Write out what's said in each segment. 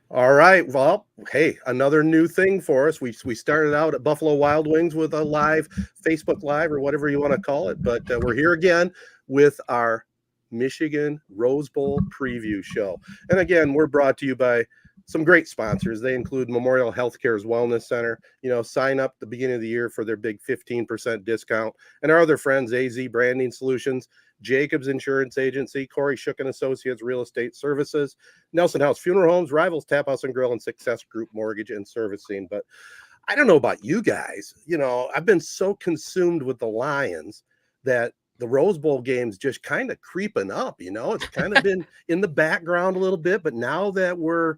All right. Well, hey, another new thing for us. We started out at Buffalo Wild Wings with a live Facebook Live or whatever you want to call it, but we're here again with our Michigan Rose Bowl preview show. And again, we're brought to you by some great sponsors. They include Memorial Healthcare's Wellness Center. Sign up at the beginning of the year for their big 15% discount. And our other friends, AZ Branding Solutions, Jacobs Insurance Agency, Corey Shook and Associates Real Estate Services, Nelson House Funeral Homes, Rivals Tap House and Grill, and Success Group Mortgage and Servicing. But I don't know about you guys. I've been so consumed with the Lions that the Rose Bowl game's just kind of creeping up. It's kind of been in the background a little bit, but now that we're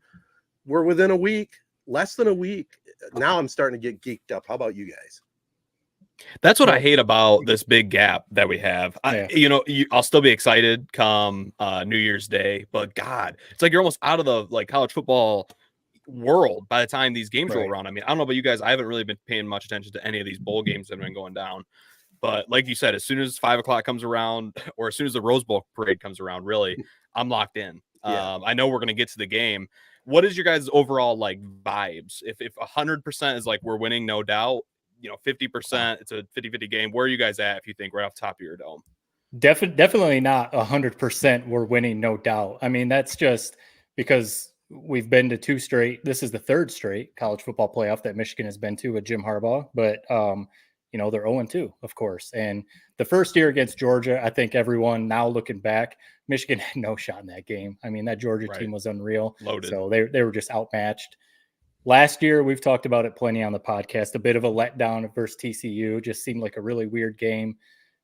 within a week, less than a week, now I'm starting to get geeked up. How about you guys? That's what I hate about this big gap that we have. I'll still be excited come New Year's Day, but God, it's like you're almost out of the college football world by the time these games roll around. I mean, I don't know about you guys. I haven't really been paying much attention to any of these bowl games that have been going down. But like you said, as soon as 5 o'clock comes around, or as soon as the Rose Bowl parade comes around, really, I'm locked in. Yeah. I know we're going to get to the game. What is your guys' overall vibes? If 100% is we're winning, no doubt, 50%, it's a 50-50 game. Where are you guys at, if you think, right off the top of your dome? Definitely not 100% we're winning, no doubt. I mean, that's just because we've been to two straight. This is the third straight college football playoff that Michigan has been to with Jim Harbaugh. But, they're 0-2, of course. And the first year against Georgia, I think everyone now looking back, Michigan had no shot in that game. I mean, that Georgia team was unreal. Loaded. So they were just outmatched. Last year, we've talked about it plenty on the podcast, a bit of a letdown versus TCU. Just seemed like a really weird game.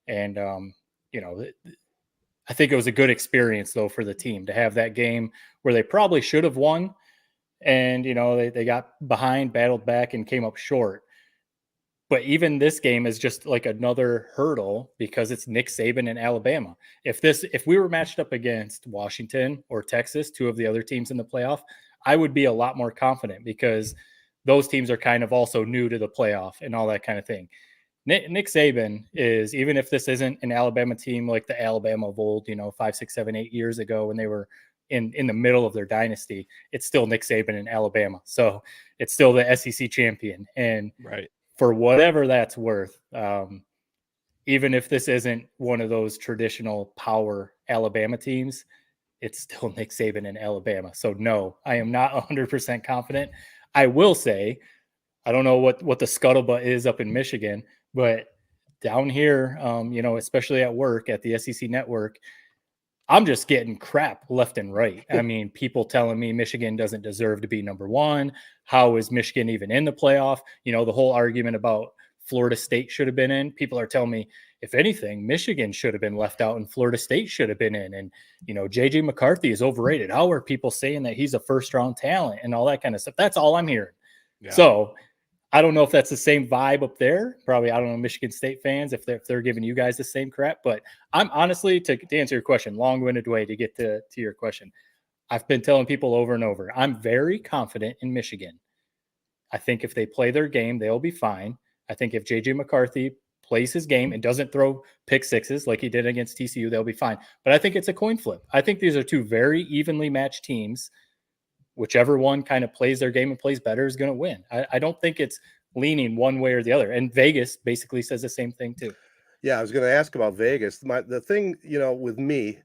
And, I think it was a good experience, though, for the team to have that game where they probably should have won. And, they got behind, battled back, and came up short. But even this game is just like another hurdle because it's Nick Saban and Alabama. If we were matched up against Washington or Texas, two of the other teams in the playoff, I would be a lot more confident because those teams are kind of also new to the playoff and all that kind of thing. Nick Saban is, even if this isn't an Alabama team like the Alabama of old, 5, 6, 7, 8 years ago when they were in the middle of their dynasty, it's still Nick Saban in Alabama. So it's still the SEC champion. And for whatever that's worth, even if this isn't one of those traditional power Alabama teams, it's still Nick Saban in Alabama. So no, I am not 100% confident. I will say, I don't know what the scuttlebutt is up in Michigan, but down here, especially at work at the SEC network, I'm just getting crap left and right. I mean, people telling me Michigan doesn't deserve to be number one. How is Michigan even in the playoff? The whole argument about Florida State should have been in. People are telling me, if anything, Michigan should have been left out and Florida State should have been in. And, JJ McCarthy is overrated. How are people saying that he's a first-round talent and all that kind of stuff? That's all I'm hearing. Yeah. So I don't know if that's the same vibe up there. Probably, I don't know, Michigan State fans, if they're giving you guys the same crap. But I'm honestly, to answer your question, long-winded way to get to your question, I've been telling people over and over, I'm very confident in Michigan. I think if they play their game, they'll be fine. I think if J.J. McCarthy plays his game and doesn't throw pick sixes like he did against TCU, they'll be fine. But I think it's a coin flip. I think these are two very evenly matched teams. Whichever one kind of plays their game and plays better is going to win. I don't think it's leaning one way or the other. And Vegas basically says the same thing too. Yeah, I was going to ask about Vegas. The thing, with me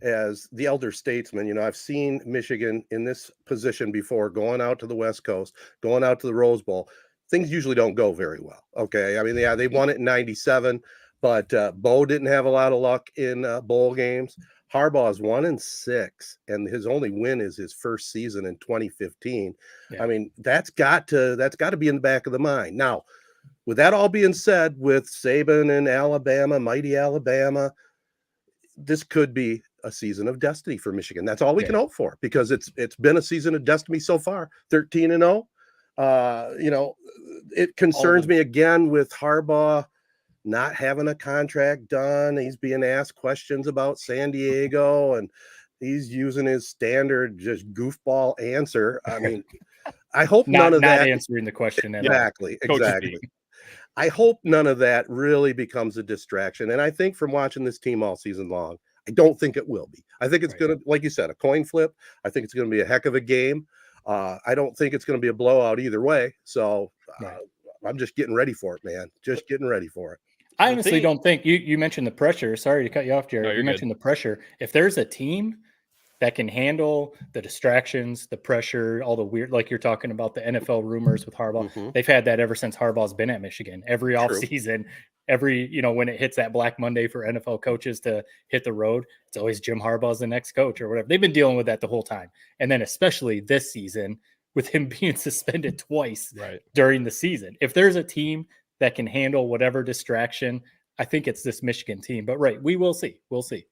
as the elder statesman, I've seen Michigan in this position before, going out to the West Coast, going out to the Rose Bowl. Things usually don't go very well. Okay. I mean, yeah, they won it in 97, but Bo didn't have a lot of luck in bowl games. Harbaugh is 1-6, and his only win is his first season in 2015. Yeah. I mean, that's got to be in the back of the mind. Now, with that all being said, with Saban and Alabama, mighty Alabama, this could be a season of destiny for Michigan. That's all we can hope for, because it's been a season of destiny so far, 13-0. It concerns me again with Harbaugh not having a contract done. He's being asked questions about San Diego, and he's using his standard just goofball answer. I mean, I hope none of that answering the question. Exactly. I hope none of that really becomes a distraction. And I think from watching this team all season long, I don't think it will be. I think it's going to, like you said, a coin flip. I think it's going to be a heck of a game. I don't think it's going to be a blowout either way. So I'm just getting ready for it, man. Just getting ready for it. I honestly don't think you mentioned the pressure. Sorry to cut you off, Jared. No, you mentioned the pressure. If there's a team that can handle the distractions, the pressure, all the weird, like you're talking about the NFL rumors with Harbaugh. They've had that ever since Harbaugh's been at Michigan. Every offseason, when it hits that Black Monday for NFL coaches to hit the road, it's always Jim Harbaugh's the next coach or whatever. They've been dealing with that the whole time. And then especially this season with him being suspended twice during the season. If there's a team that can handle whatever distraction, I think it's this Michigan team. But we will see. We'll see.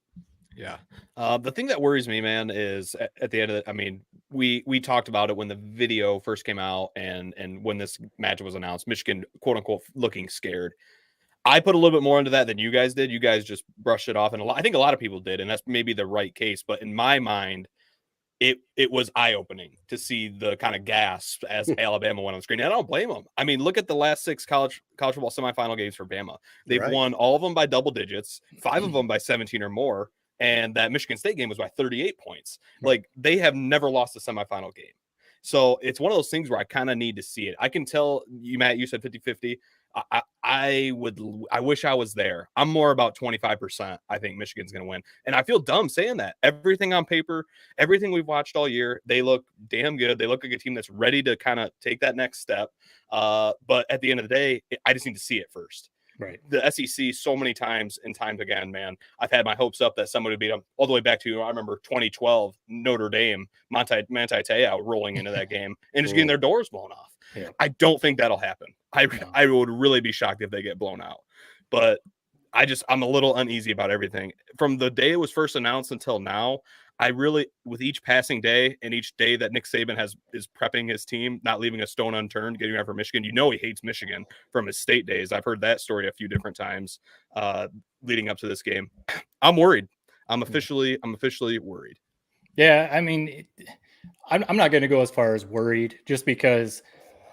Yeah. The thing that worries me, man, is at the end of it, I mean, we talked about it when the video first came out and when this match was announced, Michigan, quote unquote, looking scared. I put a little bit more into that than you guys did. You guys just brushed it off. And I think a lot of people did. And that's maybe the right case. But in my mind, it was eye-opening to see the kind of gasp as Alabama went on the screen. And I don't blame them. I mean, look at the last 6 college football semifinal games for Bama. They've won all of them by double digits, 5 of them by 17 or more. And that Michigan State game was by 38 points. Like, they have never lost a semifinal game. So it's one of those things where I kind of need to see it. I can tell you, Matt, you said 50-50. I wish I was there. I'm more about 25%. I think Michigan's going to win. And I feel dumb saying that. Everything on paper, everything we've watched all year, they look damn good. They look like a team that's ready to kind of take that next step. But at the end of the day, I just need to see it first. Right. The SEC so many times and times again, man, I've had my hopes up that somebody would beat them all the way back to, I remember 2012, Notre Dame, Manti Te'o rolling into that game and just getting their doors blown off. Yeah. I don't think that'll happen. I would really be shocked if they get blown out. But I'm a little uneasy about everything. From the day it was first announced until now, I really, with each passing day and each day that Nick Saban is prepping his team, not leaving a stone unturned, getting ready for Michigan. He hates Michigan from his state days. I've heard that story a few different times leading up to this game. I'm worried. I'm officially worried. Yeah, I mean, I'm not going to go as far as worried, just because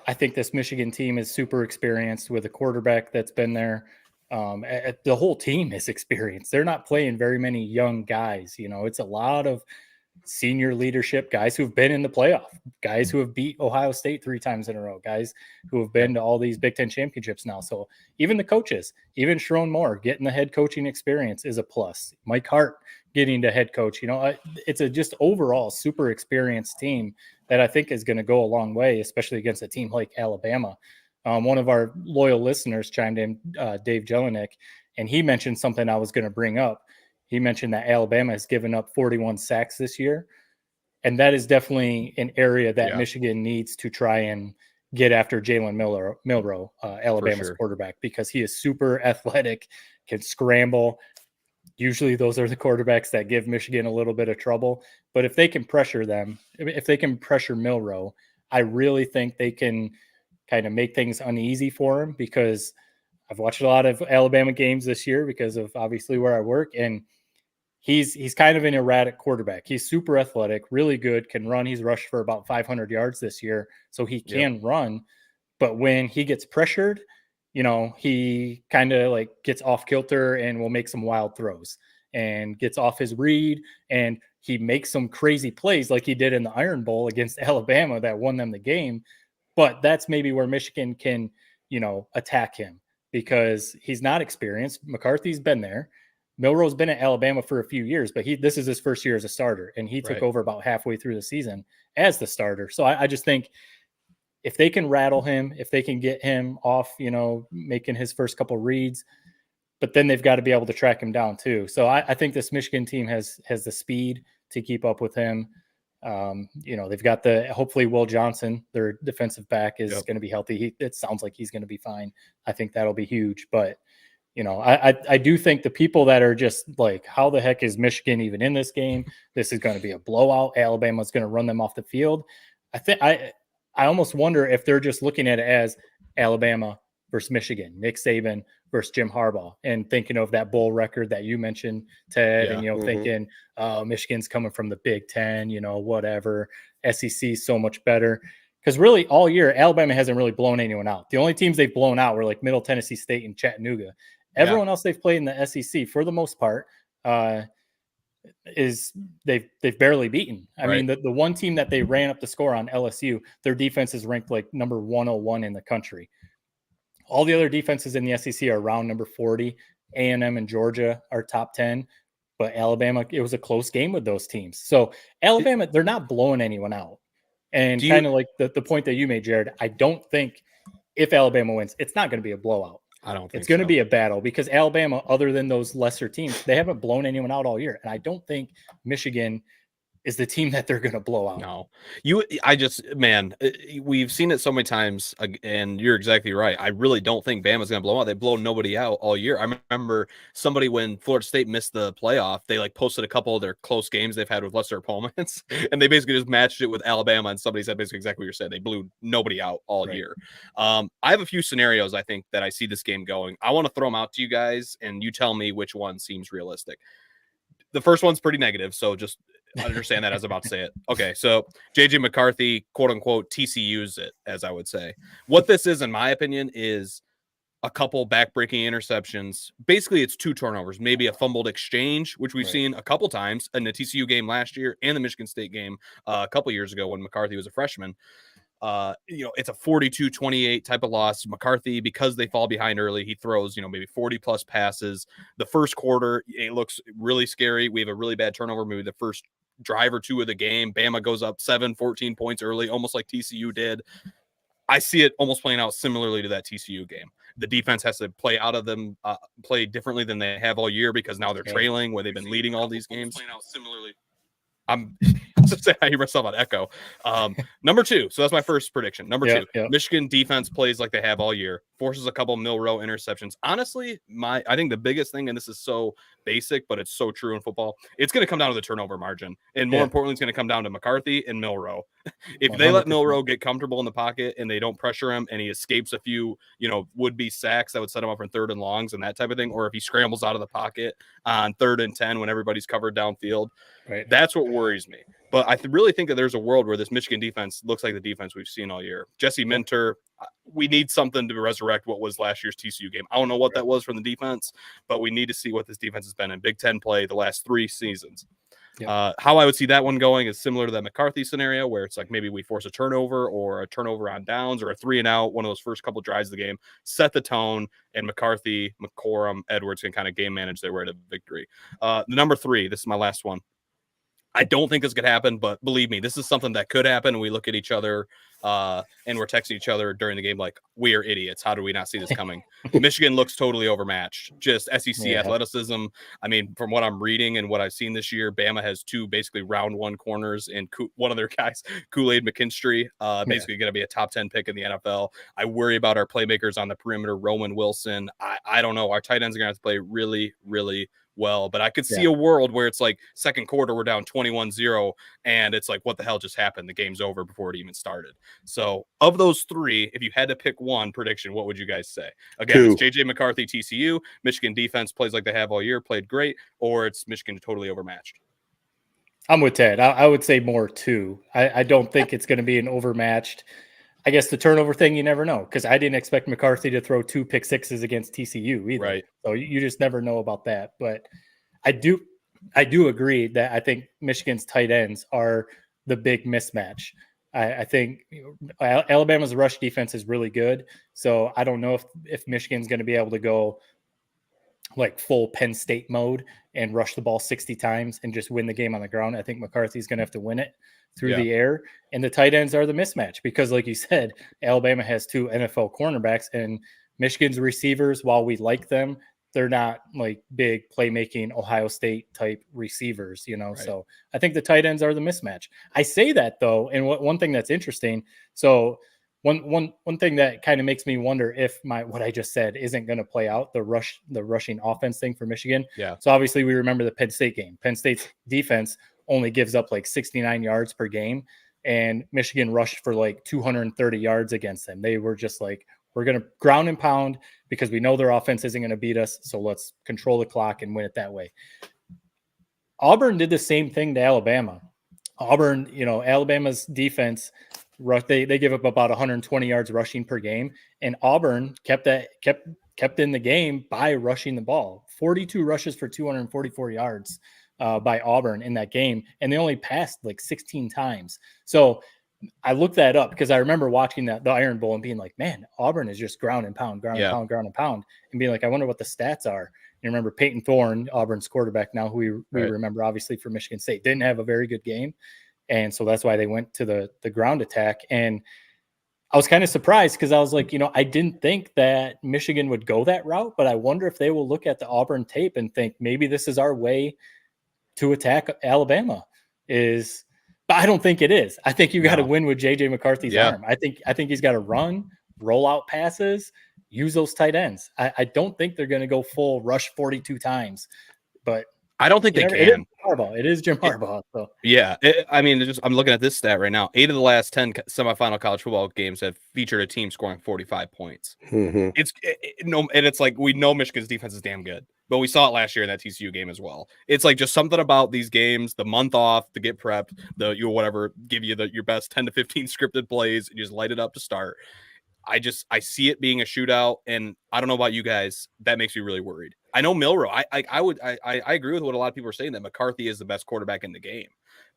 I think this Michigan team is super experienced with a quarterback that's been there. The whole team is experienced. They're not playing very many young guys. It's a lot of senior leadership, guys who've been in the playoff, guys who have beat Ohio State 3 times in a row, guys who have been to all these Big Ten championships now. So even the coaches, even Sharon Moore getting the head coaching experience is a plus. Mike Hart getting to head coach, it's a just overall super experienced team that I think is going to go a long way, especially against a team like Alabama. One of our loyal listeners chimed in, Dave Jelinek, and he mentioned something I was going to bring up. He mentioned that Alabama has given up 41 sacks this year, and that is definitely an area that Michigan needs to try and get after Jalen Milroe, Alabama's quarterback, because he is super athletic, can scramble. Usually those are the quarterbacks that give Michigan a little bit of trouble. But if they can pressure them, if they can pressure Milroe, I really think they can kind of make things uneasy for him, because I've watched a lot of Alabama games this year because of obviously where I work, and he's kind of an erratic quarterback. He's super athletic, really good, can run. He's rushed for about 500 yards this year, so he can run. But when he gets pressured, he kind of like gets off kilter and will make some wild throws and gets off his read, and he makes some crazy plays like he did in the Iron Bowl against Alabama that won them the game. But that's maybe where Michigan can, attack him, because he's not experienced. McCarthy's been there. Milroe's been at Alabama for a few years, but this is his first year as a starter, and he took over about halfway through the season as the starter. So I just think if they can rattle him, if they can get him off, making his first couple reads, but then they've got to be able to track him down too. So I think this Michigan team has the speed to keep up with him. They've got hopefully Will Johnson, their defensive back, is going to be healthy. It sounds like he's going to be fine. I think that'll be huge. But, I do think the people that are just like, how the heck is Michigan even in this game? This is going to be a blowout. Alabama's going to run them off the field. I almost wonder if they're just looking at it as Alabama versus Michigan, Nick Saban versus Jim Harbaugh, and thinking of that bowl record that you mentioned, Ted, and, thinking, Michigan's coming from the Big Ten, whatever, SEC is so much better. Because really all year, Alabama hasn't really blown anyone out. The only teams they've blown out were like Middle Tennessee State and Chattanooga. Everyone else they've played in the SEC, for the most part, is they've barely beaten. I Right. mean, the one team that they ran up the score on, LSU, their defense is ranked like number 101 in the country. All the other defenses in the SEC are around number 40. A&M and Georgia are top 10, but Alabama, it was a close game with those teams. So Alabama, they're not blowing anyone out. And kind of like the point that you made, Jared, I don't think if Alabama wins, it's not going to be a blowout. I don't think it's going to so. be a battle because Alabama, other than those lesser teams, they haven't blown anyone out all year. And I don't think Michigan is the team that they're going to blow out. No, we've seen it so many times, and you're exactly right. I really don't think Bama's going to blow out. They blow nobody out all year. I remember somebody when Florida State missed the playoff, they like posted a couple of their close games they've had with lesser opponents, and they basically just matched it with Alabama, and somebody said basically exactly what you said. They blew nobody out all year. I have a few scenarios I think that I see this game going. I want to throw them out to you guys, and you tell me which one seems realistic. The first one's pretty negative, so just understand that as I'm about to say it. Okay, so JJ McCarthy, quote unquote, TCU's it, as I would say. What this is, in my opinion, is a couple backbreaking interceptions. Basically, it's 2 turnovers, maybe a fumbled exchange, which we've seen a couple times in the TCU game last year and the Michigan State game a couple years ago when McCarthy was a freshman. It's a 42-28 type of loss. McCarthy, because they fall behind early, he throws, maybe 40 plus passes. The first quarter, it looks really scary. We have a really bad turnover, maybe the first drive or two of the game. Bama goes up 14 points early, almost like TCU did. I see it almost playing out similarly to that TCU game. The defense has to play out of them, play differently than they have all year because now they're trailing where they've been leading all these games. Playing out similarly. I'm just saying I hear myself on echo. Number 2. So that's my first prediction. Number 2, Michigan defense plays like they have all year, forces a couple Milroe interceptions. Honestly, I think the biggest thing, and this is so basic, but it's so true in football, it's going to come down to the turnover margin. And more importantly, it's going to come down to McCarthy and Milroe. If 100%. They let Milroe get comfortable in the pocket and they don't pressure him and he escapes a few, would-be sacks that would set him up for 3rd and longs and that type of thing, or if he scrambles out of the pocket on 3rd and 10 when everybody's covered downfield, that's what worries me. But I really think that there's a world where this Michigan defense looks like the defense we've seen all year. Jesse Minter, we need something to resurrect what was last year's TCU game. I don't know what that was from the defense, but we need to see what this defense has been in Big Ten play the last 3 seasons. How I would see that one going is similar to that McCarthy scenario where it's like maybe we force a turnover or a turnover on downs or a 3-and-out, one of those first couple drives of the game, set the tone, and McCarthy, McCorum, Edwards can kind of game manage their way to victory. The number 3, this is my last one. I don't think this could happen, but believe me, this is something that could happen. We look at each other and we're texting each other during the game like, we are idiots. How do we not see this coming? Michigan looks totally overmatched. Just SEC athleticism. I mean, from what I'm reading and what I've seen this year, Bama has 2 basically round 1 corners, and one of their guys, Kool-Aid McKinstry, basically going to be a top 10 pick in the NFL. I worry about our playmakers on the perimeter, Roman Wilson. I don't know. Our tight ends are going to have to play really, really well, but I could see a world where it's like second quarter, we're down 21-0 and it's like, what the hell just happened? The game's over before it even started. So of those 3, if you had to pick one prediction, what would you guys say? Again, 2. It's JJ McCarthy, TCU, Michigan defense plays like they have all year, played great, or it's Michigan totally overmatched. I'm with Ted. I would say more 2. I don't think it's going to be an overmatched. I guess the turnover thing, you never know, because I didn't expect McCarthy to throw 2 pick sixes against TCU either. Right. So you just never know about that. But I do agree that I think Michigan's tight ends are the big mismatch. I think Alabama's rush defense is really good. So I don't know if Michigan's going to be able to go like full Penn State mode and rush the ball 60 times and just win the game on the ground. I think McCarthy's going to have to win it through the air, and the tight ends are the mismatch because, like you said, Alabama has 2 NFL cornerbacks, and Michigan's receivers, while we like them, they're not like big playmaking Ohio State type receivers, So I think the tight ends are the mismatch. I say that though, and one thing that's interesting. So one thing that kind of makes me wonder if what I just said isn't going to play out, the rushing offense thing for Michigan. Yeah. So obviously we remember the Penn State game. Penn State's defense only gives up like 69 yards per game, and Michigan rushed for like 230 yards against them. They were just like, we're going to ground and pound because we know their offense isn't going to beat us. So let's control the clock and win it that way. Auburn did the same thing to Alabama. Auburn, Alabama's defense, they give up about 120 yards rushing per game, and Auburn kept in the game by rushing the ball. 42 rushes for 244 yards by Auburn in that game, and they only passed like 16 times. So I looked that up because I remember watching the Iron Bowl and being like, man, Auburn is just ground and pound, and being like, I wonder what the stats are. You remember Peyton Thorne, Auburn's quarterback now, who we remember obviously for Michigan State, didn't have a very good game. And so that's why they went to the ground attack. And I was kind of surprised because I was like, I didn't think that Michigan would go that route, but I wonder if they will look at the Auburn tape and think maybe this is our way to attack Alabama. But I don't think it is. I think you got to win with JJ McCarthy's arm. I think he's got to run, roll out passes, use those tight ends. I don't think they're going to go full rush 42 times, but I don't think they can. It is Jim Harbaugh. So yeah, I'm looking at this stat right now. 8 of the last 10 semifinal college football games have featured a team scoring 45 points. Mm-hmm. It's like we know Michigan's defense is damn good, but we saw it last year in that TCU game as well. It's like just something about these games, the month off to get prepped, give you your best 10 to 15 scripted plays, and you just light it up to start. I see it being a shootout, and I don't know about you guys. That makes me really worried. I know Milroe. I agree with what a lot of people are saying, that McCarthy is the best quarterback in the game.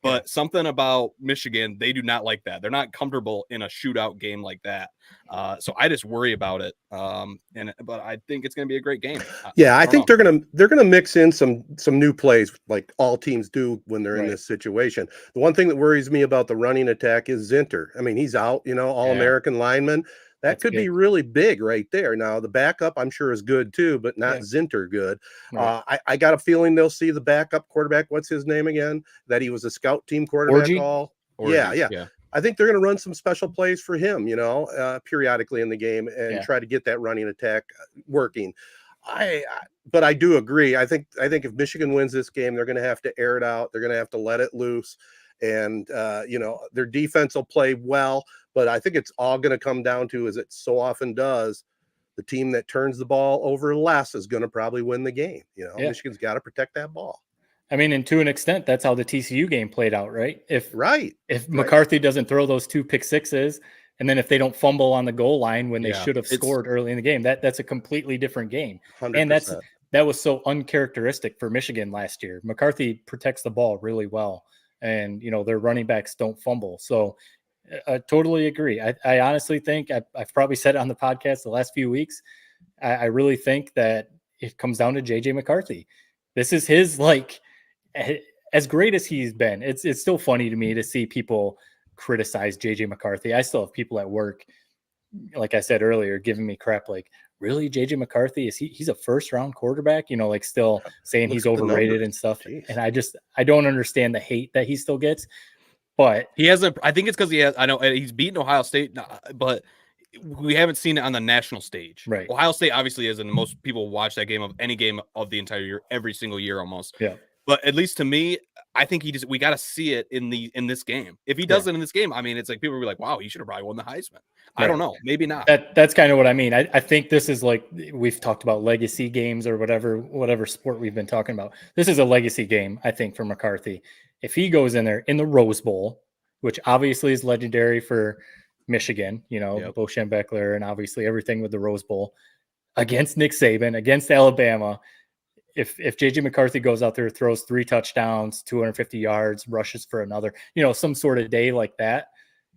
But something about Michigan, they do not like that. They're not comfortable in a shootout game like that. So I just worry about it. But I think it's going to be a great game. I think they're gonna mix in some new plays like all teams do when they're in this situation. The one thing that worries me about the running attack is Zinter. I mean, he's out. All-American lineman. That could be really big right there. Now, the backup, I'm sure, is good too, but not Zinter good. Right. I got a feeling they'll see the backup quarterback. What's his name again? That he was a scout team quarterback. Yeah. I think they're going to run some special plays for him, periodically in the game and try to get that running attack working. But I do agree. I think if Michigan wins this game, they're going to have to air it out. They're going to have to let it loose. And, their defense will play well. But I think it's all going to come down to, as it so often does, the team that turns the ball over less is going to probably win the game. Michigan's got to protect that ball. I mean, and to an extent, that's how the TCU game played out, right? If McCarthy doesn't throw those 2 pick sixes, and then if they don't fumble on the goal line when they should have scored early in the game, that's a completely different game. 100%. And that was so uncharacteristic for Michigan last year. McCarthy protects the ball really well, and their running backs don't fumble. So I totally agree. I honestly think I've probably said it on the podcast the last few weeks. I really think that it comes down to JJ McCarthy. This is his, as great as he's been. It's still funny to me to see people criticize JJ McCarthy. I still have people at work, like I said earlier, giving me crap like, really, JJ McCarthy, he's a first round quarterback, still saying he's overrated and stuff. Jeez. And I don't understand the hate that he still gets. But he hasn't. I think it's because I know he's beaten Ohio State, but we haven't seen it on the national stage. Right. Ohio State obviously is, and most people watch that game of any game of the entire year, every single year almost. Yeah. But at least to me, I think we got to see it in this game. If he does it in this game, I mean, it's like people will be like, "Wow, he should have probably won the Heisman." I don't know, maybe not. That's kind of what I mean. I think this is like we've talked about legacy games or whatever sport we've been talking about. This is a legacy game, I think, for McCarthy. If he goes in there in the Rose Bowl, which obviously is legendary for Michigan, Bo Schembechler, and obviously everything with the Rose Bowl, against Nick Saban, against Alabama. If JJ McCarthy goes out there, throws 3 touchdowns, 250 yards, rushes for another, some sort of day like that,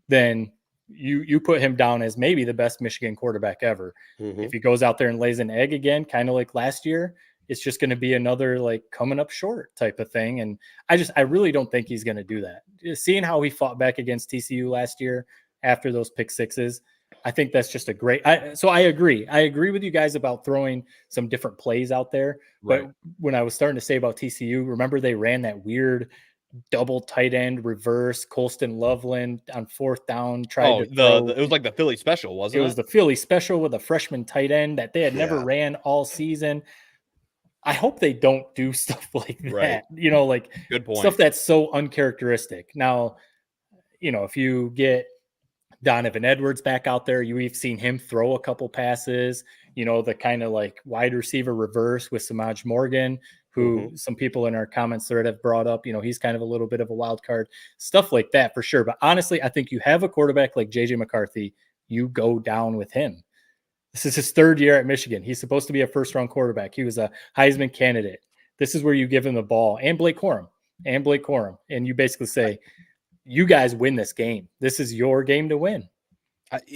then you put him down as maybe the best Michigan quarterback ever. Mm-hmm. If he goes out there and lays an egg again, kind of like last year, it's just going to be another coming up short type of thing. And I really don't think he's going to do that. Seeing how he fought back against TCU last year after those pick sixes, I think that's just a great. So I agree. I agree with you guys about throwing some different plays out there. Right. But when I was starting to say about TCU, remember they ran that weird double tight end reverse Colston Loveland on 4th down. It was like the Philly special, wasn't it? It was the Philly special with a freshman tight end that they had never ran all season. I hope they don't do stuff like that. Right. Good point. Stuff that's so uncharacteristic. Now, if you get Donovan Edwards back out there, we've seen him throw a couple passes, the kind of wide receiver reverse with Samaj Morgan, who some people in our comments thread have brought up. He's kind of a little bit of a wild card, stuff like that for sure. But honestly, I think you have a quarterback like JJ McCarthy, you go down with him. This is his 3rd year at Michigan. He's supposed to be a first-round quarterback. He was a Heisman candidate. This is where you give him the ball, and Blake Corum, and you basically say, you guys win this game. This is your game to win.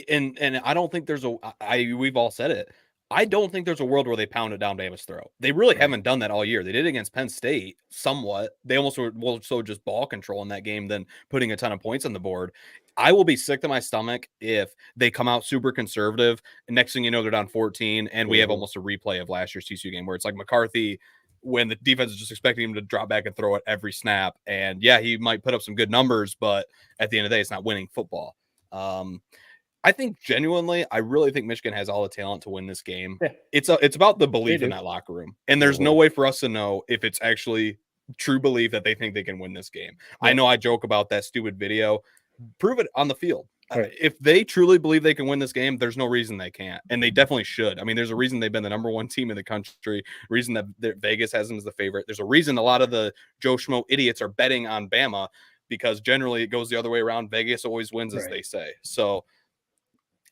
And I don't think there's we've all said it. I don't think there's a world where they pound it down Bama's throat. They really haven't done that all year. They did it against Penn State somewhat. They almost were more so just ball control in that game than putting a ton of points on the board. I will be sick to my stomach if they come out super conservative, and next thing you know, they're down 14, and we have almost a replay of last year's TCU game where it's like McCarthy, when the defense is just expecting him to drop back and throw it every snap. And yeah, he might put up some good numbers, but at the end of the day, it's not winning football. I think genuinely, I really think Michigan has all the talent to win this game. Yeah. It's about the belief in that locker room. And there's no way for us to know if it's actually true belief that they think they can win this game. Yeah. I know I joke about that stupid video. Prove it on the field. Right. If they truly believe they can win this game, there's no reason they can't. And they definitely should. I mean, there's a reason they've been the number one team in the country, reason that Vegas has them as the favorite. There's a reason a lot of the Joe Schmo idiots are betting on Bama, because generally it goes the other way around. Vegas always wins, as they say. So,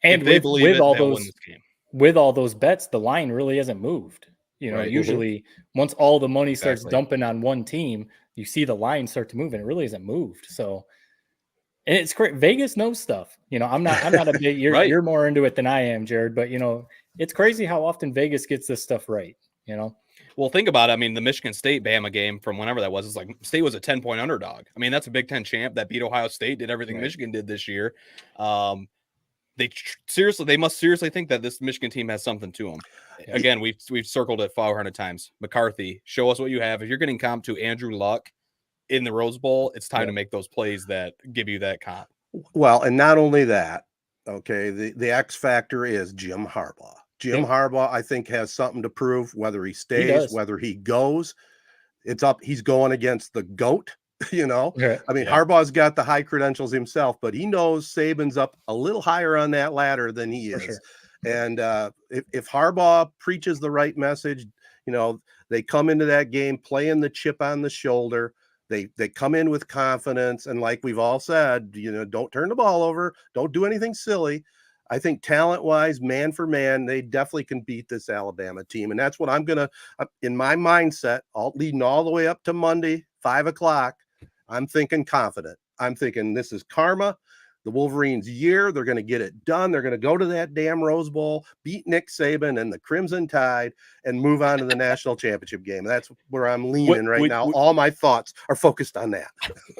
and with all those bets, the line really hasn't moved. You know, usually once all the money starts dumping on one team, you see the line start to move, and it really hasn't moved. So, and it's great. Vegas knows stuff. You know, I'm not a big. You're more into it than I am, Jared. But you know, it's crazy how often Vegas gets this stuff right. You know. Well, think about it. I mean, the Michigan State Bama game from whenever that was, it's like State was a 10-point underdog. I mean, that's a Big Ten champ that beat Ohio State, did everything Michigan did this year. They must seriously think that this Michigan team has something to them. Yeah. Again, we've circled it 500 times. McCarthy, show us what you have. If you're getting comp to Andrew Luck in the Rose Bowl, it's time to make those plays that give you that comp. Well, and not only that, okay, the X factor is Jim Harbaugh. Jim Harbaugh, I think, has something to prove, whether he stays, whether he goes. It's up. He's going against the GOAT. You know, I mean, Harbaugh's got the high credentials himself, but he knows Saban's up a little higher on that ladder than he is. Sure. And if Harbaugh preaches the right message, you know, they come into that game playing the chip on the shoulder. They come in with confidence. And like we've all said, you know, don't turn the ball over. Don't do anything silly. I think talent-wise, man for man, they definitely can beat this Alabama team. And that's what I'm going to, in my mindset, leading all the way up to Monday, 5 o'clock, I'm thinking confident. I'm thinking this is karma, the Wolverines' year. They're going to get it done. They're going to go to that damn Rose Bowl, beat Nick Saban and the Crimson Tide, and move on to the national championship game. That's where I'm leaning right now. All my thoughts are focused on that.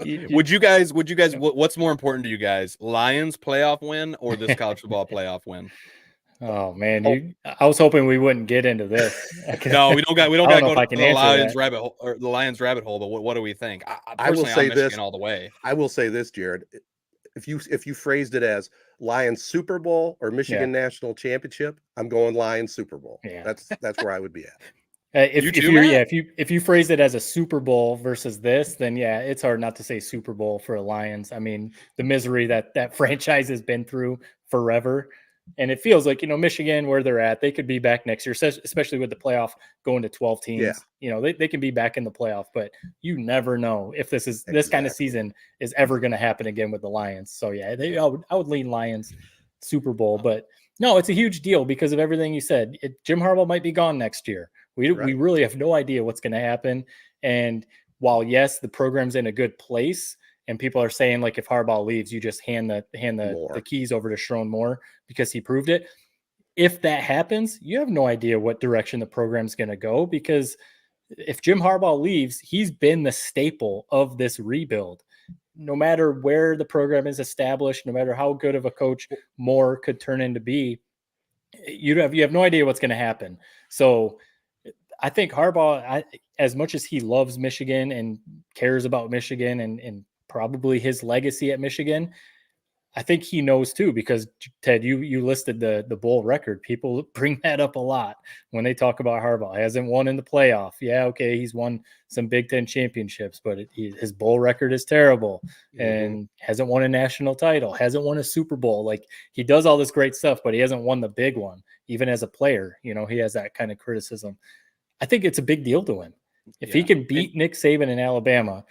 Would you guys, what's more important to you guys, Lions playoff win or this college football playoff win? Oh man, I was hoping we wouldn't get into this. No, we don't got to go to the Lions rabbit hole, or the Lions rabbit hole. But what do we think? I will say this all the way. I will say this, Jared. If you phrased it as Lions Super Bowl or Michigan National Championship, I'm going Lions Super Bowl. Yeah. That's where I would be at. If you phrase it as a Super Bowl versus this, then it's hard not to say Super Bowl for the Lions. I mean, the misery that franchise has been through forever. And it feels like, you know, Michigan, where they're at, they could be back next year, especially with the playoff going to 12 teams. Yeah. You know, they can be back in the playoff, but you never know if this kind of season is ever going to happen again with the Lions. So, I would lean Lions Super Bowl. But, no, it's a huge deal because of everything you said. Jim Harbaugh might be gone next year. We really have no idea what's going to happen. And while, yes, the program's in a good place, and people are saying, like, if Harbaugh leaves, you just hand the keys over to Sherrone Moore because he proved it. If that happens, you have no idea what direction the program's going to go, because if Jim Harbaugh leaves, he's been the staple of this rebuild. No matter where the program is established, no matter how good of a coach Moore could turn into be, you have no idea what's going to happen. So I think Harbaugh, as much as he loves Michigan and cares about Michigan and probably his legacy at Michigan, I think he knows too, because Ted, you listed the bowl record. People bring that up a lot when they talk about Harbaugh. He hasn't won in the playoff. Yeah, okay, he's won some Big Ten championships, but his bowl record is terrible, and hasn't won a national title, hasn't won a Super Bowl. Like, he does all this great stuff, but he hasn't won the big one. Even as a player, you know, he has that kind of criticism. I think it's a big deal to him. If he can beat Nick Saban in Alabama,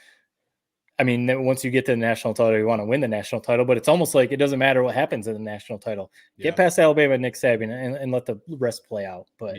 I mean, once you get to the national title, you want to win the national title, but it's almost like it doesn't matter what happens in the national title. Get past Alabama and Nick Saban and let the rest play out. But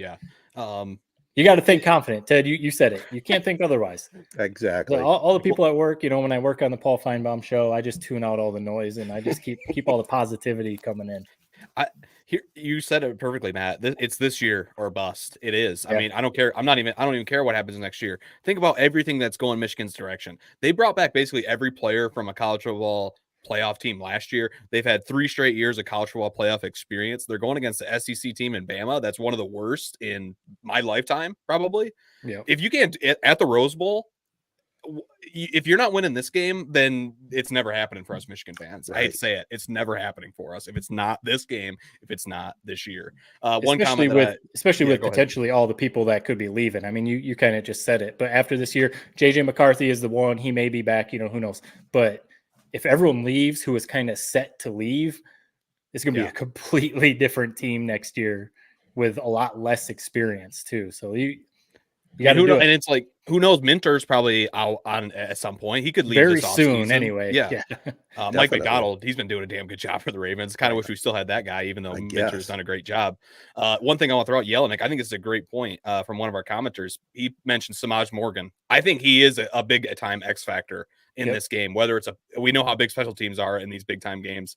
You got to think confident, Ted. You said it. You can't think otherwise. Exactly. So all the people at work, when I work on the Paul Feinbaum show, I just tune out all the noise and I just keep all the positivity coming in. Here, you said it perfectly, Matt. It's this year or bust. It is. Yeah. I mean, I don't care. I don't even care what happens next year. Think about everything that's going Michigan's direction. They brought back basically every player from a college football playoff team last year. They've had 3 straight years of college football playoff experience. They're going against the SEC team in Bama. That's one of the worst in my lifetime, probably. Yeah. If you can't at the Rose Bowl, if you're not winning this game, then it's never happening for us Michigan fans. Right. I hate to say it. It's never happening for us. If it's not this game, if it's not this year. Especially with potentially all the people that could be leaving. I mean, you kind of just said it, but after this year, JJ McCarthy is the one. He may be back, who knows. But if everyone leaves who is kind of set to leave, it's going to be a completely different team next year with a lot less experience too. So you got to do it. And it's like, who knows? Minter's probably out on at some point. He could leave very this soon anyway. Yeah. Mike McDonald, he's been doing a damn good job for the Ravens. Kind of wish we still had that guy, even though Minter's done a great job. One thing I want to throw out Yelenick, I think it's a great point from one of our commenters. He mentioned Samaj Morgan. I think he is a big time X factor in this game. Whether it's we know how big special teams are in these big time games.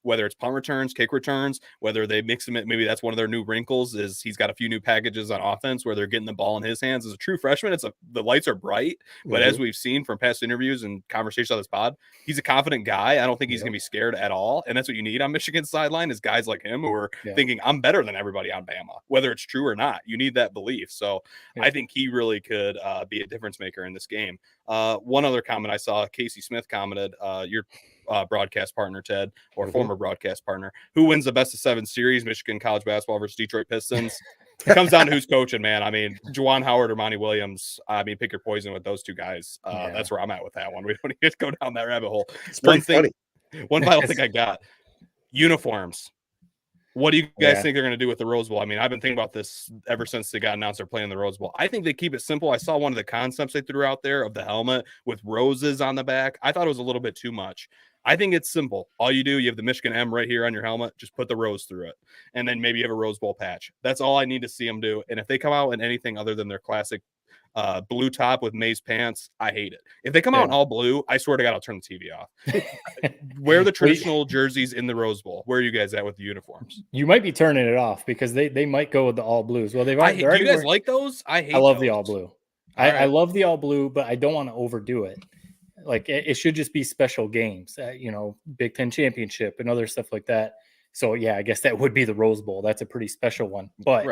Whether it's punt returns, kick returns, whether they mix them in, maybe that's one of their new wrinkles is he's got a few new packages on offense where they're getting the ball in his hands. As a true freshman, the lights are bright, but as we've seen from past interviews and conversations on this pod, he's a confident guy. I don't think he's going to be scared at all. And that's what you need on Michigan's sideline is guys like him who are thinking I'm better than everybody on Bama, whether it's true or not. You need that belief. So I think he really could be a difference maker in this game. One other comment I saw, Casey Smith commented, your broadcast partner, Ted, or former broadcast partner, who wins the best of 7 series, Michigan college basketball versus Detroit Pistons. It comes down to who's coaching, man. I mean, Juwan Howard or Monty Williams. I mean, pick your poison with those two guys. That's where I'm at with that one. We don't need to go down that rabbit hole. It's pretty funny. One final thing I got. Uniforms. What do you guys think they're going to do with the Rose Bowl? I mean, I've been thinking about this ever since they got announced they're playing the Rose Bowl. I think they keep it simple. I saw one of the concepts they threw out there of the helmet with roses on the back. I thought it was a little bit too much. I think it's simple. All you do, you have the Michigan M right here on your helmet. Just put the rose through it. And then maybe you have a Rose Bowl patch. That's all I need to see them do. And if they come out in anything other than their classic blue top with maize pants, I hate it. If they come out in all blue, I swear to God, I'll turn the TV off. Wear the traditional jerseys in the Rose Bowl. Where are you guys at with the uniforms? You might be turning it off because they might go with the all blues. Well, do you guys like those? I love the all blue. I love the all blue, but I don't want to overdo it. Like it should just be special games, Big Ten championship and other stuff like that. So yeah, I guess that would be the Rose Bowl. That's a pretty special one, but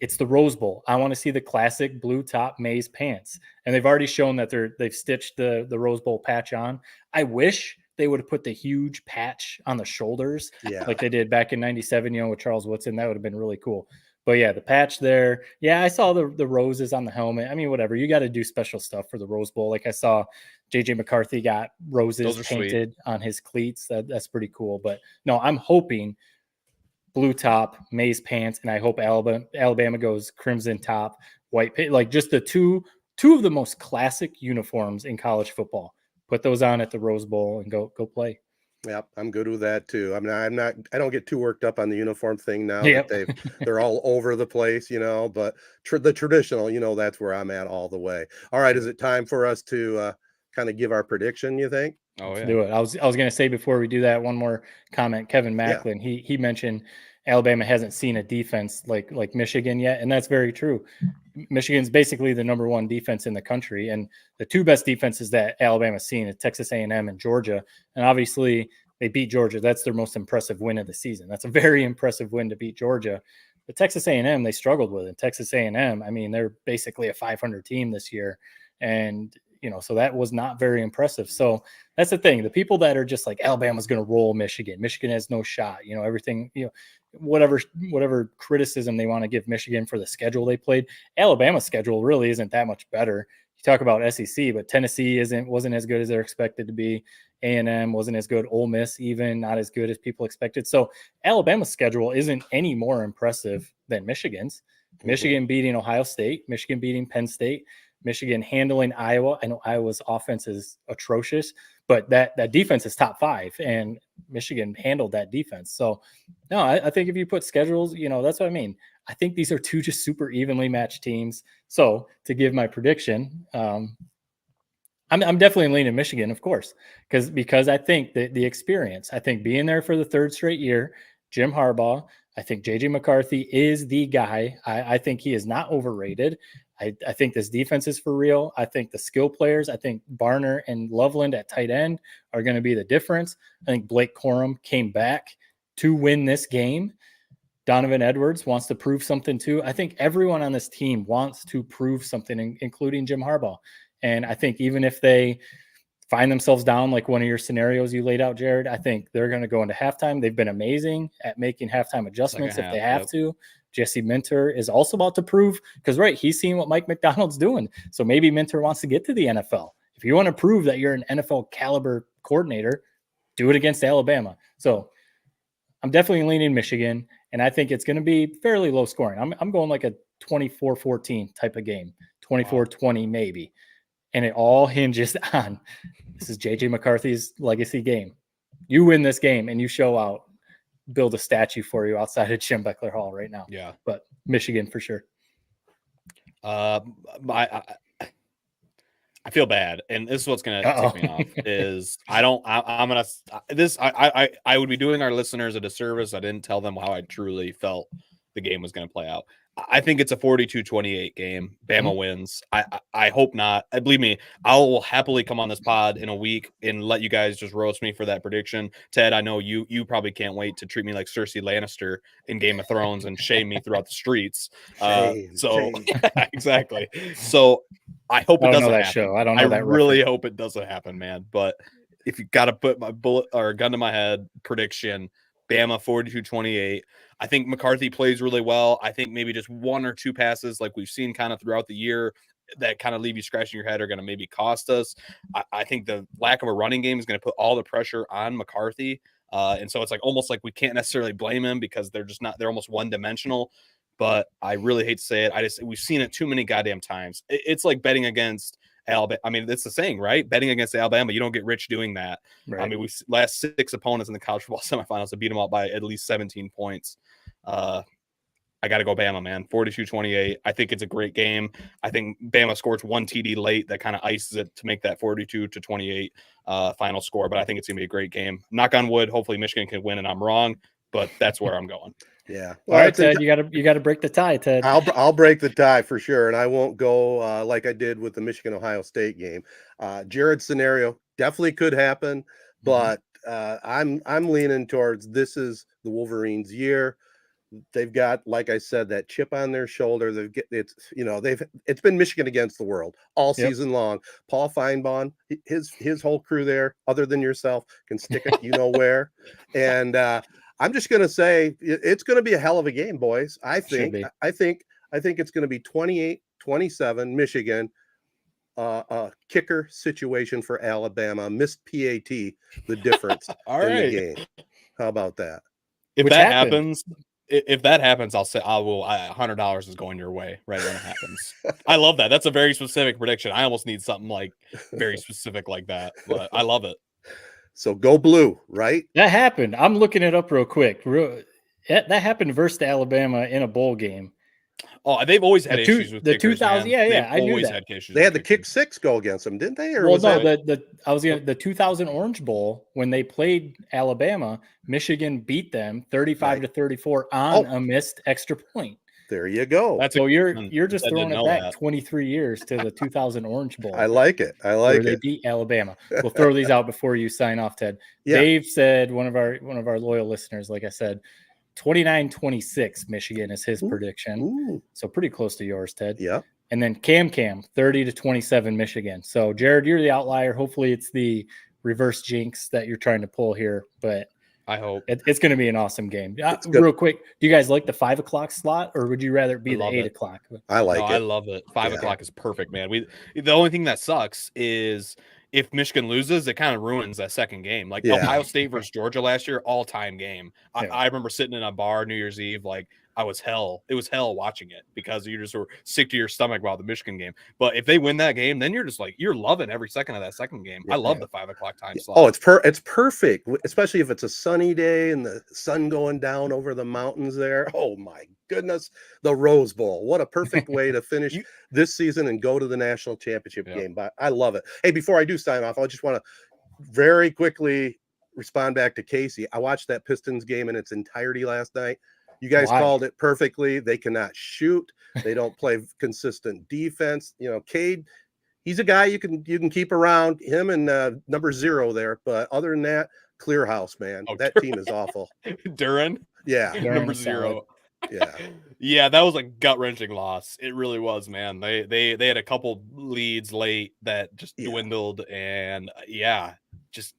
it's the Rose Bowl. I want to see the classic blue top maize pants, and they've already shown that they've stitched the Rose Bowl patch on. I wish they would have put the huge patch on the shoulders, like they did back in '97, with Charles Woodson. That would have been really cool. But yeah, the patch there. Yeah, I saw the roses on the helmet. I mean, whatever. You got to do special stuff for the Rose Bowl. Like I saw JJ McCarthy got roses painted on his cleats. That's pretty cool. But no, I'm hoping blue top, maize pants, and I hope Alabama goes crimson top, white pant. Like just the two of the most classic uniforms in college football. Put those on at the Rose Bowl and go play. Yep, I'm good with that too. I mean, I don't get too worked up on the uniform thing now that they're all over the place, but the traditional, that's where I'm at all the way. All right. Is it time for us to kind of give our prediction, you think? Oh, yeah. Let's do it. I was going to say before we do that, one more comment. Kevin Macklin, he mentioned Alabama hasn't seen a defense like Michigan yet, and that's very true. Michigan's basically the number 1 defense in the country, and the 2 best defenses that Alabama's seen is Texas A&M and Georgia, and obviously they beat Georgia. That's their most impressive win of the season. That's a very impressive win to beat Georgia. But Texas A&M, they struggled with it. Texas A&M, I mean, they're basically a 500 team this year, and so that was not very impressive. So that's the thing. The people that are just like Alabama's going to roll Michigan. Michigan has no shot. Everything. Whatever criticism they want to give Michigan for the schedule they played, Alabama's schedule really isn't that much better. You talk about SEC, but Tennessee wasn't as good as they're expected to be. A&M wasn't as good. Ole Miss even not as good as people expected. So Alabama's schedule isn't any more impressive than Michigan's. Michigan beating Ohio State, Michigan beating Penn State, Michigan handling Iowa. I know Iowa's offense is atrocious, but that defense is top 5, and Michigan handled that defense. So, no, I think if you put schedules, that's what I mean. I think these are two just super evenly matched teams. So to give my prediction, I'm definitely leaning Michigan, of course, because I think that the experience, I think being there for the third straight year, Jim Harbaugh, I think JJ McCarthy is the guy. I think he is not overrated. I think this defense is for real. I think the skill players, I think Barner and Loveland at tight end are going to be the difference. I think Blake Corum came back to win this game. Donovan Edwards wants to prove something too. I think everyone on this team wants to prove something, including Jim Harbaugh. And I think even if they find themselves down like one of your scenarios you laid out, Jared, I think they're going to go into halftime. They've been amazing at making halftime adjustments if they have to. Jesse Minter is also about to prove, because, right, he's seen what Mike McDonald's doing. So maybe Minter wants to get to the NFL. If you want to prove that you're an NFL caliber coordinator, do it against Alabama. So I'm definitely leaning Michigan, and I think it's going to be fairly low scoring. I'm going like a 24-14 type of game, 24-20 maybe. And it all hinges on, this is JJ McCarthy's legacy game. You win this game and you show out, build a statue for you outside of Jim Beckler Hall right now. Yeah. But Michigan for sure. I feel bad. And this is what's going to tick me off is I would be doing our listeners a disservice. I didn't tell them how I truly felt the game was going to play out. I think it's a 42-28 game. Bama wins. I hope not. Believe me, I will happily come on this pod in a week and let you guys just roast me for that prediction. Ted, I know you probably can't wait to treat me like Cersei Lannister in Game of Thrones and shame me throughout the streets. Shame. Exactly. So I hope it doesn't happen. Show. I don't know that. I really hope it doesn't happen, man. But if you got to put my bullet or gun to my head, prediction, Bama 42-28. I think McCarthy plays really well. I think maybe just one or two passes like we've seen kind of throughout the year that kind of leave you scratching your head are going to maybe cost us. I think the lack of a running game is going to put all the pressure on McCarthy. And so it's like almost like we can't necessarily blame him because they're almost one-dimensional. But I really hate to say it. We've seen it too many goddamn times. It's like betting against Alabama. I mean, it's the saying, right? Betting against Alabama, you don't get rich doing that. Right. I mean, we last 6 opponents in the college football semifinals to beat them out by at least 17 points. I got to go Bama, man. 42-28. I think it's a great game. I think Bama scores one TD late that kind of ices it to make that 42-28 final score. But I think it's going to be a great game. Knock on wood. Hopefully Michigan can win, and I'm wrong. But that's where I'm going. Yeah. All right, Ted. You got to break the tie, Ted. I'll break the tie for sure, and I won't go like I did with the Michigan-Ohio State game. Jared's scenario definitely could happen, but I'm leaning towards this is the Wolverines' year. They've got, like I said, that chip on their shoulder. It's been Michigan against the world all season long. Paul Feinbaum, his whole crew there, other than yourself, can stick it where. And I'm just going to say it's going to be a hell of a game, boys. I think it's going to be 28-27 Michigan. A kicker situation for Alabama. Missed PAT, the difference in the game. How about that? If that happens, I'll say $100 is going your way right when it happens. I love that. That's a very specific prediction. I almost need something like very specific like that, but I love it. So go blue, right? That happened. I'm looking it up real quick. That happened versus Alabama in a bowl game. Oh, they've always had issues with the kickers, 2000. man. Yeah, I knew that. They had the kick six go against them, didn't they? Or the 2000 Orange Bowl when they played Alabama, Michigan beat them 35-34 on a missed extra point. There you go. You're just throwing it back 23 years to the 2000 Orange Bowl. I like it. Where they beat Alabama. We'll throw these out before you sign off, Ted. Yeah. Dave said, one of our loyal listeners, like I said, 29-26 Michigan is his prediction. Ooh. So pretty close to yours, Ted. Yeah. And then Cam 30-27 Michigan. So Jared, you're the outlier. Hopefully it's the reverse jinx that you're trying to pull here, but I hope it's going to be an awesome game. Real quick, do you guys like the 5 o'clock slot, or would you rather it be the 8 o'clock? I like it. I love it. 5 o'clock is perfect, man. The only thing that sucks is if Michigan loses, it kind of ruins that second game. Like Ohio State versus Georgia last year, all-time game. I remember sitting in a bar New Year's Eve, like I was hell. It was hell watching it because you just were sick to your stomach about the Michigan game. But if they win that game, then you're just like, you're loving every second of that second game. I love the 5 o'clock time slot. Oh, it's perfect, especially if it's a sunny day and the sun going down over the mountains there. Oh my goodness, the Rose Bowl. What a perfect way to finish this season and go to the national championship game. But I love it. Hey, before I do sign off, I just want to very quickly respond back to Casey. I watched that Pistons game in its entirety last night. You guys called it perfectly. They cannot shoot. They don't play consistent defense. You know, Cade, he's a guy you can keep around, him and number 0 there. But other than that, clear house, man. That team is awful. Duran? Yeah. Number 0. Yeah. Yeah, that was a gut-wrenching loss. It really was, man. They had a couple leads late that just dwindled, and just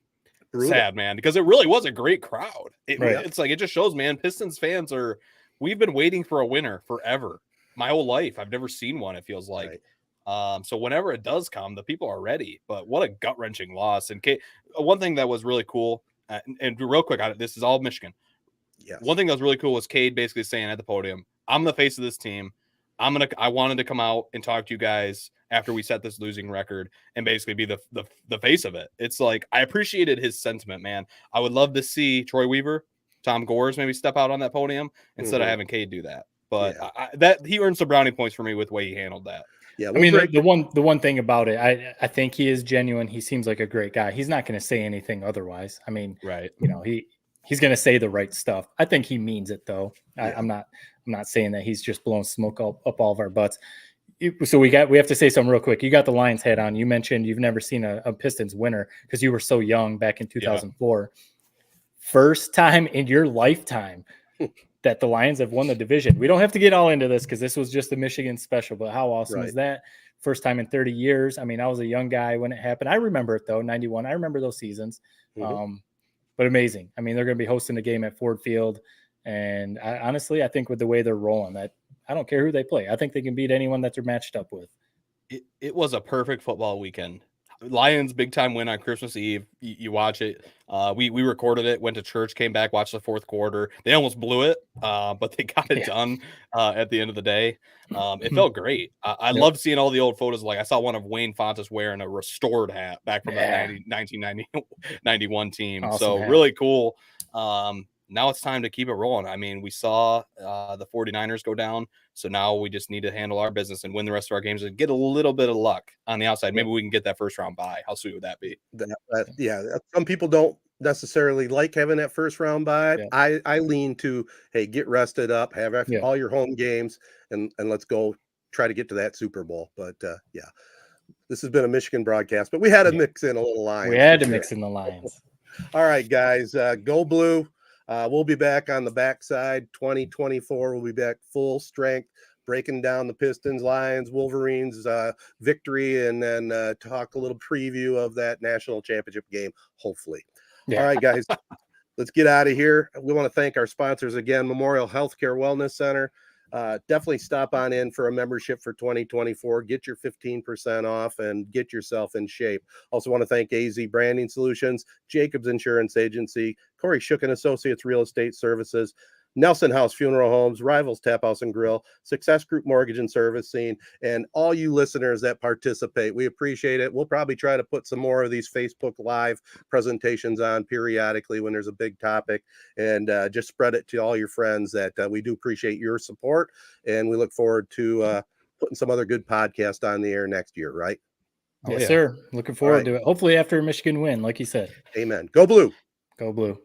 brutal. Sad, man, because it really was a great crowd. It's like, it just shows, man, Pistons fans we've been waiting for a winner forever. My whole life, I've never seen one, it feels like. So whenever it does come, the people are ready. But what a gut-wrenching loss. And one thing that was really cool, and real quick, this is all Michigan. Yes. One thing that was really cool was Cade basically saying at the podium, I'm the face of this team. I wanted to come out and talk to you guys after we set this losing record and basically be the face of it. It's like, I appreciated his sentiment, man. I would love to see Troy Weaver, Tom Gores maybe step out on that podium instead of having Cade do that. But that he earned some brownie points for me with the way he handled that. Yeah, I mean, the one thing about it, I think he is genuine. He seems like a great guy. He's not going to say anything otherwise. I mean, you know, he's going to say the right stuff. I think he means it, though. I'm not saying that he's just blowing smoke up all of our butts. So we have to say something real quick. You got the Lions hat on. You mentioned you've never seen a Pistons winner because you were so young back in 2004. First time in your lifetime that the Lions have won the division. We don't have to get all into this because this was just a Michigan special, but how awesome is that? First time in 30 years. I mean, I was a young guy when it happened. I remember it, though, 91. I remember those seasons. But amazing. I mean, they're going to be hosting a game at Ford Field. And honestly, I think with the way they're rolling, that I don't care who they play. I think they can beat anyone that they're matched up with. It was a perfect football weekend. Lions big time win on Christmas Eve. You watch it. We recorded it, went to church, came back, watched the fourth quarter. They almost blew it, but they got it done at the end of the day. It felt great. I loved seeing all the old photos. Like I saw one of Wayne Fontes wearing a restored hat back from that 1991 team. Awesome so hat. Really cool. Now it's time to keep it rolling. I mean, we saw the 49ers go down. So now we just need to handle our business and win the rest of our games and get a little bit of luck on the outside. Maybe we can get that first round bye. How sweet would that be? Some people don't necessarily like having that first round bye. I lean to, hey, get rested up, have all your home games, and let's go try to get to that Super Bowl. But this has been a Michigan broadcast, but we had to mix in a little Lions. We had to mix in the Lions. All right, guys, go blue. We'll be back on the backside. 2024, we'll be back full strength, breaking down the Pistons, Lions, Wolverines victory, and then talk a little preview of that national championship game, hopefully. All right, guys, let's get out of here. We want to thank our sponsors again, Memorial Healthcare Wellness Center. Definitely stop on in for a membership for 2024. Get your 15% off and get yourself in shape. Also want to thank AZ Branding Solutions, Jacobs Insurance Agency, Corey Shook and Associates Real Estate Services, Nelson House Funeral Homes, Rivals Tap House and Grill, Success Group Mortgage and Servicing, and all you listeners that participate. We appreciate it. We'll probably try to put some more of these Facebook Live presentations on periodically when there's a big topic, and just spread it to all your friends that we do appreciate your support, and we look forward to putting some other good podcast on the air next year, right? Yes, sir. Looking forward to it. Hopefully after a Michigan win, like you said. Amen. Go blue. Go blue.